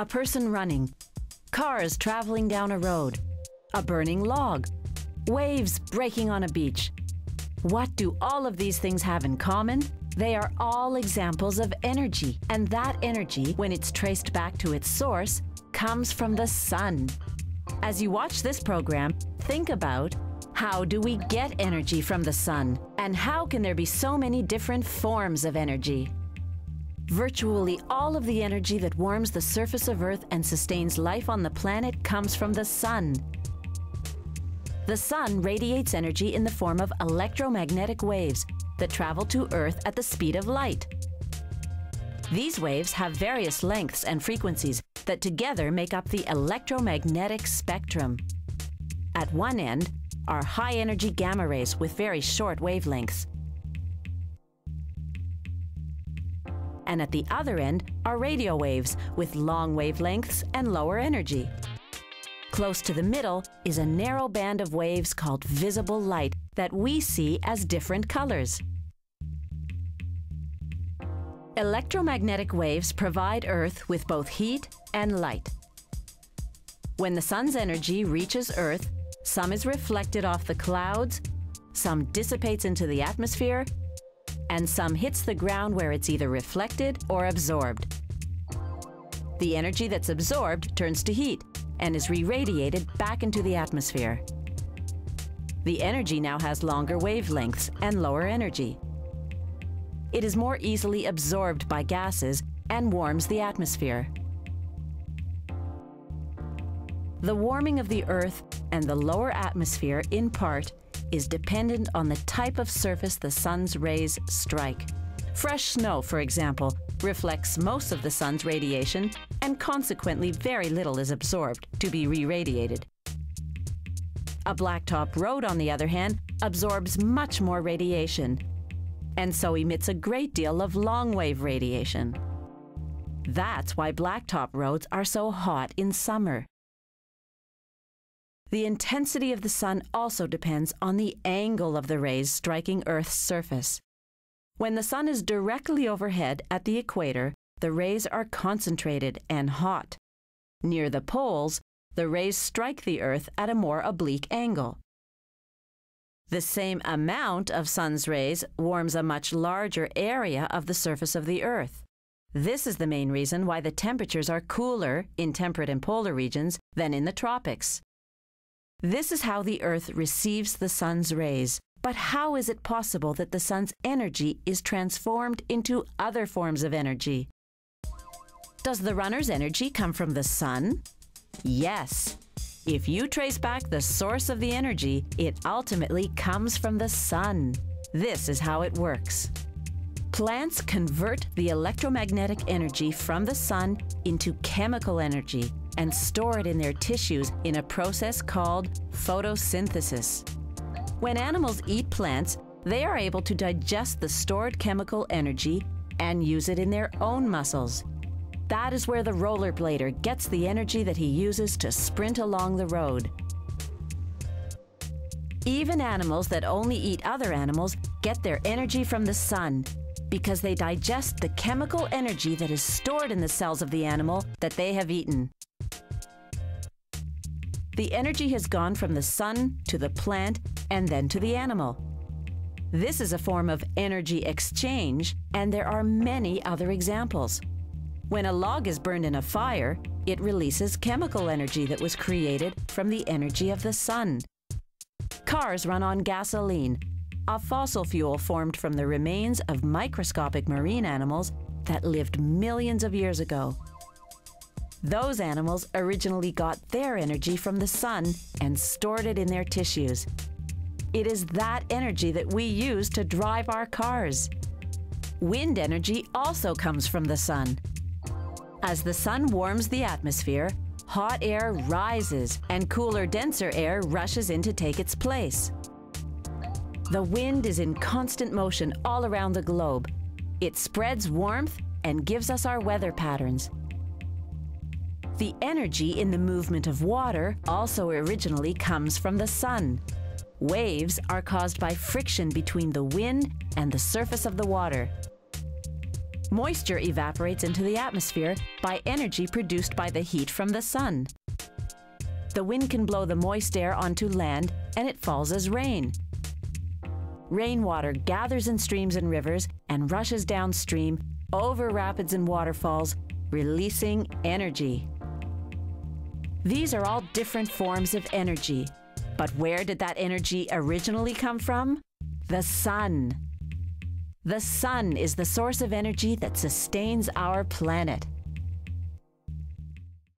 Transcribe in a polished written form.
a person running, cars traveling down a road, a burning log, waves breaking on a beach. What do all of these things have in common? They are all examples of energy, and that energy, when it's traced back to its source, comes from the sun. As you watch this program, think about how do we get energy from the sun, and how can there be so many different forms of energy? Virtually all of the energy that warms the surface of Earth and sustains life on the planet comes from the sun. The sun radiates energy in the form of electromagnetic waves that travel to Earth at the speed of light. These waves have various lengths and frequencies that together make up the electromagnetic spectrum. At one end are high-energy gamma rays with very short wavelengths. And at the other end are radio waves with long wavelengths and lower energy. Close to the middle is a narrow band of waves called visible light that we see as different colors. Electromagnetic waves provide Earth with both heat and light. When the sun's energy reaches Earth, some is reflected off the clouds, some dissipates into the atmosphere, and some hits the ground where it's either reflected or absorbed. The energy that's absorbed turns to heat and is re-radiated back into the atmosphere. The energy now has longer wavelengths and lower energy. It is more easily absorbed by gases and warms the atmosphere. The warming of the Earth and the lower atmosphere, in part, is dependent on the type of surface the sun's rays strike. Fresh snow, for example, reflects most of the sun's radiation, and consequently very little is absorbed to be re-radiated. A blacktop road, on the other hand, absorbs much more radiation, and so emits a great deal of long-wave radiation. That's why blacktop roads are so hot in summer. The intensity of the sun also depends on the angle of the rays striking Earth's surface. When the sun is directly overhead at the equator, the rays are concentrated and hot. Near the poles, the rays strike the Earth at a more oblique angle. The same amount of sun's rays warms a much larger area of the surface of the Earth. This is the main reason why the temperatures are cooler in temperate and polar regions than in the tropics. This is how the Earth receives the sun's rays. But how is it possible that the sun's energy is transformed into other forms of energy? Does the runner's energy come from the sun? Yes. If you trace back the source of the energy, it ultimately comes from the sun. This is how it works. Plants convert the electromagnetic energy from the sun into chemical energy and store it in their tissues in a process called photosynthesis. When animals eat plants, they are able to digest the stored chemical energy and use it in their own muscles. That is where the rollerblader gets the energy that he uses to sprint along the road. Even animals that only eat other animals get their energy from the sun because they digest the chemical energy that is stored in the cells of the animal that they have eaten. The energy has gone from the sun to the plant and then to the animal. This is a form of energy exchange, and there are many other examples. When a log is burned in a fire, it releases chemical energy that was created from the energy of the sun. Cars run on gasoline, a fossil fuel formed from the remains of microscopic marine animals that lived millions of years ago. Those animals originally got their energy from the sun and stored it in their tissues. It is that energy that we use to drive our cars. Wind energy also comes from the sun. As the sun warms the atmosphere, hot air rises and cooler, denser air rushes in to take its place. The wind is in constant motion all around the globe. It spreads warmth and gives us our weather patterns. The energy in the movement of water also originally comes from the sun. Waves are caused by friction between the wind and the surface of the water. Moisture evaporates into the atmosphere by energy produced by the heat from the sun. The wind can blow the moist air onto land, and it falls as rain. Rainwater gathers in streams and rivers and rushes downstream over rapids and waterfalls, releasing energy. These are all different forms of energy. But where did that energy originally come from? The sun. The sun is the source of energy that sustains our planet.